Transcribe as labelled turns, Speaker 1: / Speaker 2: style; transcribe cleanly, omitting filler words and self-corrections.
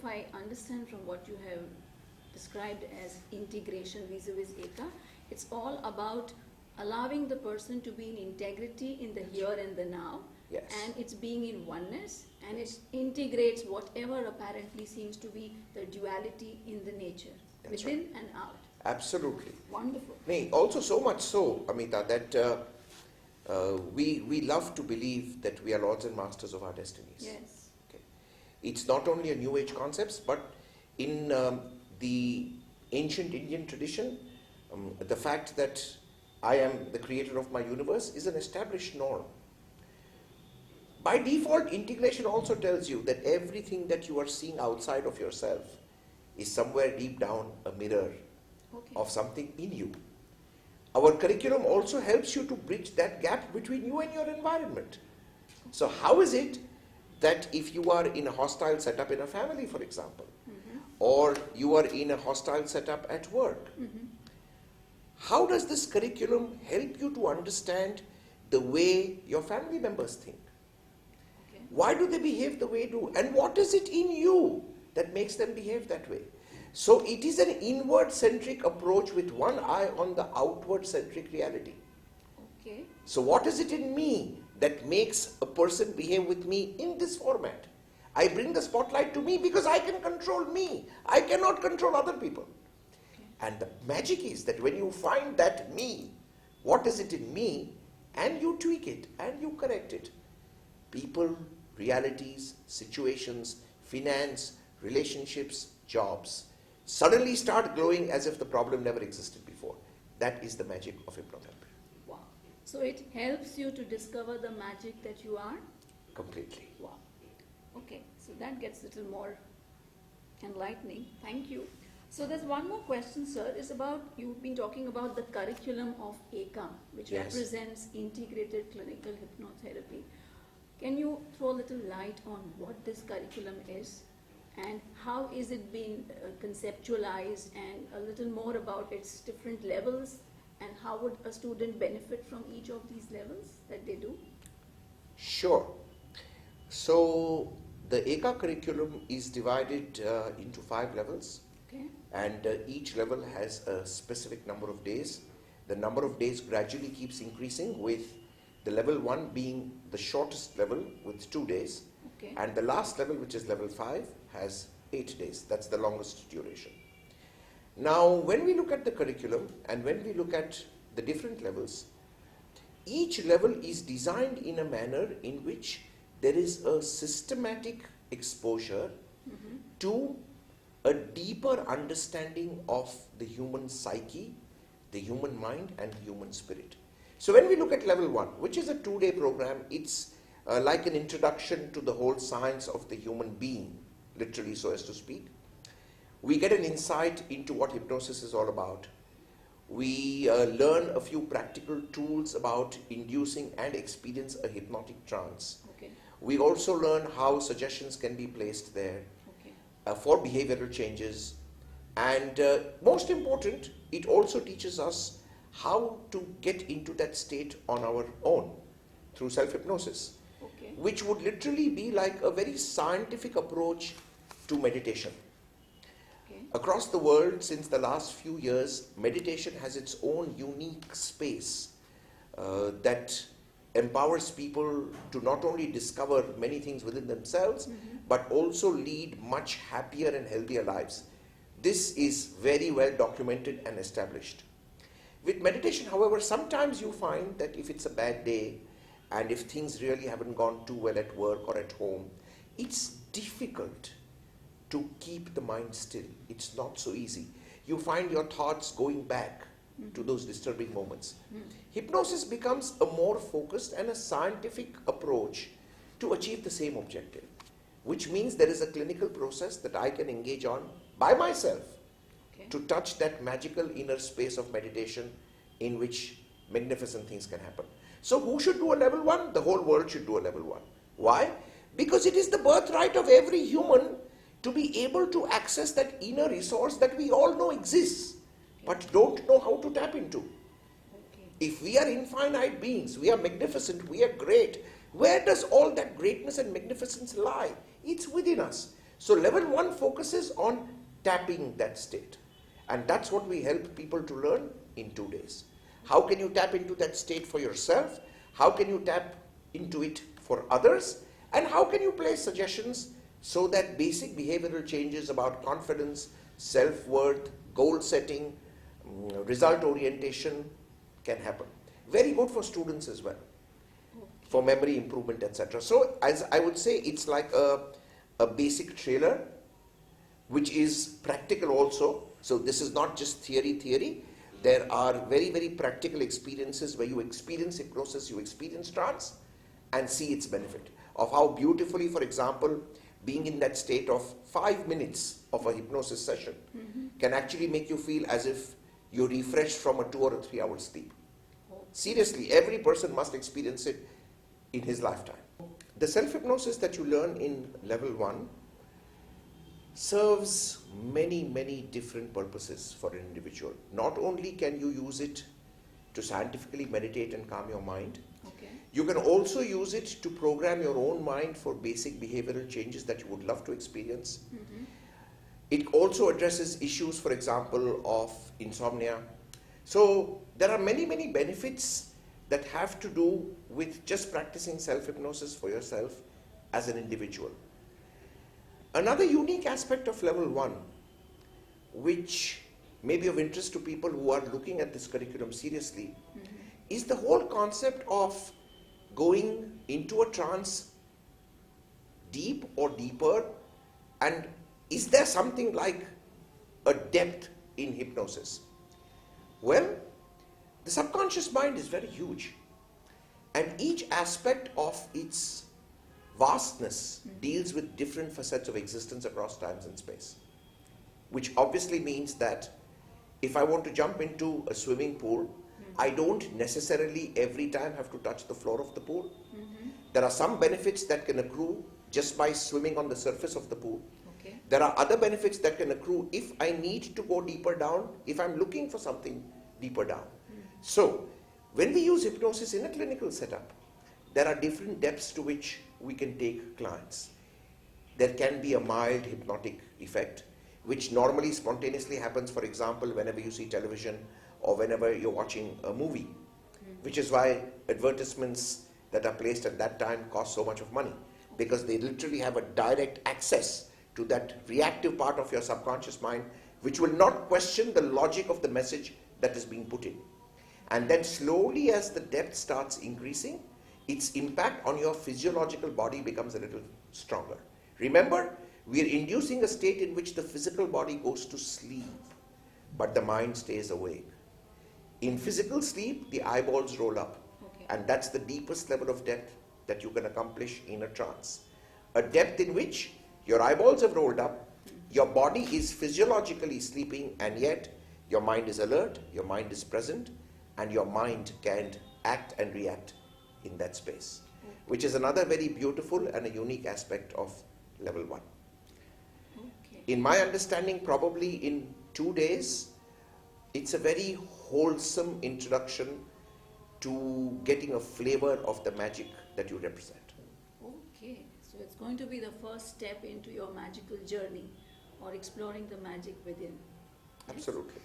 Speaker 1: I understand from what you have described as integration vis-a-vis Ekaa, it's all about allowing the person to be in integrity in the here and the now.
Speaker 2: Yes.
Speaker 1: And it's being in oneness, and it integrates whatever apparently seems to be the duality in the nature,
Speaker 2: That's
Speaker 1: within
Speaker 2: right.
Speaker 1: and out.
Speaker 2: Absolutely.
Speaker 1: Wonderful.
Speaker 2: Also so much so, Amita, that we love to believe that we are lords and masters of our destinies.
Speaker 1: Yes.
Speaker 2: Okay. It's not only a New Age concept, but in the ancient Indian tradition, the fact that I am the creator of my universe is an established norm. By default, integration also tells you that everything that you are seeing outside of yourself is somewhere deep down a mirror of something in you. Our curriculum also helps you to bridge that gap between you and your environment. So how is it that if you are in a hostile setup in a family, for example, or you are in a hostile setup at work, how does this curriculum help you to understand the way your family members think? Why do they behave the way they do? And what is it in you that makes them behave that way? So it is an inward-centric approach with one eye on the outward-centric reality.
Speaker 1: Okay.
Speaker 2: So what is it in me that makes a person behave with me in this format? I bring the spotlight to me because I can control me. I cannot control other people. And the magic is that when you find that me, what is it in me, and you tweak it and you correct it, people, realities, situations, finance, relationships, jobs suddenly start glowing as if the problem never existed before. That is the magic of hypnotherapy.
Speaker 1: Wow. So it helps you to discover the magic that you are?
Speaker 2: Completely.
Speaker 1: Wow. Okay, so that gets a little more enlightening. Thank you. So there's one more question, sir, is about, you've been talking about the curriculum of Ekaa, which
Speaker 2: Yes.
Speaker 1: represents integrated clinical hypnotherapy. Can you throw a little light on what this curriculum is and how is it being conceptualized, and a little more about its different levels, and how would a student benefit from each of these levels that they do?
Speaker 2: Sure. So the Ekaa curriculum is divided into 5 levels.
Speaker 1: Okay.
Speaker 2: And each level has a specific number of days. The number of days gradually keeps increasing, with the level 1 being the shortest level with 2 days.
Speaker 1: Okay.
Speaker 2: And the last level, which is level 5, has 8 days. That's the longest duration. Now, when we look at the curriculum and when we look at the different levels, each level is designed in a manner in which there is a systematic exposure to a deeper understanding of the human psyche, the human mind, and the human spirit. So when we look at level 1, which is a 2-day program, it's like an introduction to the whole science of the human being, literally so as to speak. We get an insight into what hypnosis is all about. We learn a few practical tools about inducing and experience a hypnotic trance.
Speaker 1: Okay.
Speaker 2: We also learn how suggestions can be placed there for behavioral changes. And most important, it also teaches us how to get into that state on our own through self-hypnosis, which would literally be like a very scientific approach to meditation. Across the world, since the last few years, meditation has its own unique space that empowers people to not only discover many things within themselves, but also lead much happier and healthier lives. This is very well documented and established. With meditation, however, sometimes you find that if it's a bad day and if things really haven't gone too well at work or at home, it's difficult to keep the mind still. It's not so easy. You find your thoughts going back to those disturbing moments. Hypnosis becomes a more focused and a scientific approach to achieve the same objective, which means there is a clinical process that I can engage on by myself to touch that magical inner space of meditation in which magnificent things can happen. So who should do a level 1? The whole world should do a level 1. Why? Because it is the birthright of every human to be able to access that inner resource that we all know exists, but don't know how to tap into. If we are infinite beings, we are magnificent, we are great, where does all that greatness and magnificence lie? It's within us. So level 1 focuses on tapping that state. And that's what we help people to learn in 2 days. How can you tap into that state for yourself? How can you tap into it for others? And how can you place suggestions so that basic behavioral changes about confidence, self-worth, goal setting, result orientation can happen. Very good for students as well, for memory improvement, etc. So as I would say, it's like a basic trailer, which is practical also. So this is not just theory. There are very, very practical experiences where you experience hypnosis, you experience trance, and see its benefit of how beautifully, for example, being in that state of 5 minutes of a hypnosis session can actually make you feel as if you're refreshed from a 2 or a 3 hour sleep. Seriously, every person must experience it in his lifetime. The self-hypnosis that you learn in level 1 serves many, many different purposes for an individual. Not only can you use it to scientifically meditate and calm your mind, you can also use it to program your own mind for basic behavioral changes that you would love to experience. It also addresses issues, for example, of insomnia. So there are many, many benefits that have to do with just practicing self-hypnosis for yourself as an individual. Another unique aspect of level 1, which may be of interest to people who are looking at this curriculum seriously, is the whole concept of going into a trance deep or deeper, and is there something like a depth in hypnosis? Well, the subconscious mind is very huge, and each aspect of its vastness deals with different facets of existence across times and space, which obviously means that if I want to jump into a swimming pool, I don't necessarily every time have to touch the floor of the pool. There are some benefits that can accrue just by swimming on the surface of the pool. There are other benefits that can accrue if I need to go deeper down, if I'm looking for something deeper down. So, when we use hypnosis in a clinical setup, there are different depths to which we can take clients. There can be a mild hypnotic effect, which normally spontaneously happens, for example, whenever you see television or whenever you're watching a movie, which is why advertisements that are placed at that time cost so much of money, because they literally have a direct access to that reactive part of your subconscious mind, which will not question the logic of the message that is being put in. And then slowly, as the depth starts increasing, its impact on your physiological body becomes a little stronger. Remember, we are inducing a state in which the physical body goes to sleep, but the mind stays awake. In physical sleep, the eyeballs roll up, and that's the deepest level of depth that you can accomplish in a trance. A depth in which your eyeballs have rolled up, your body is physiologically sleeping, and yet your mind is alert, your mind is present, and your mind can act and react in that space, which is another very beautiful and a unique aspect of level 1. In my understanding, probably in 2 days, it's a very wholesome introduction to getting a flavor of the magic that you represent.
Speaker 1: Okay, so it's going to be the first step into your magical journey or exploring the magic within.
Speaker 2: Absolutely.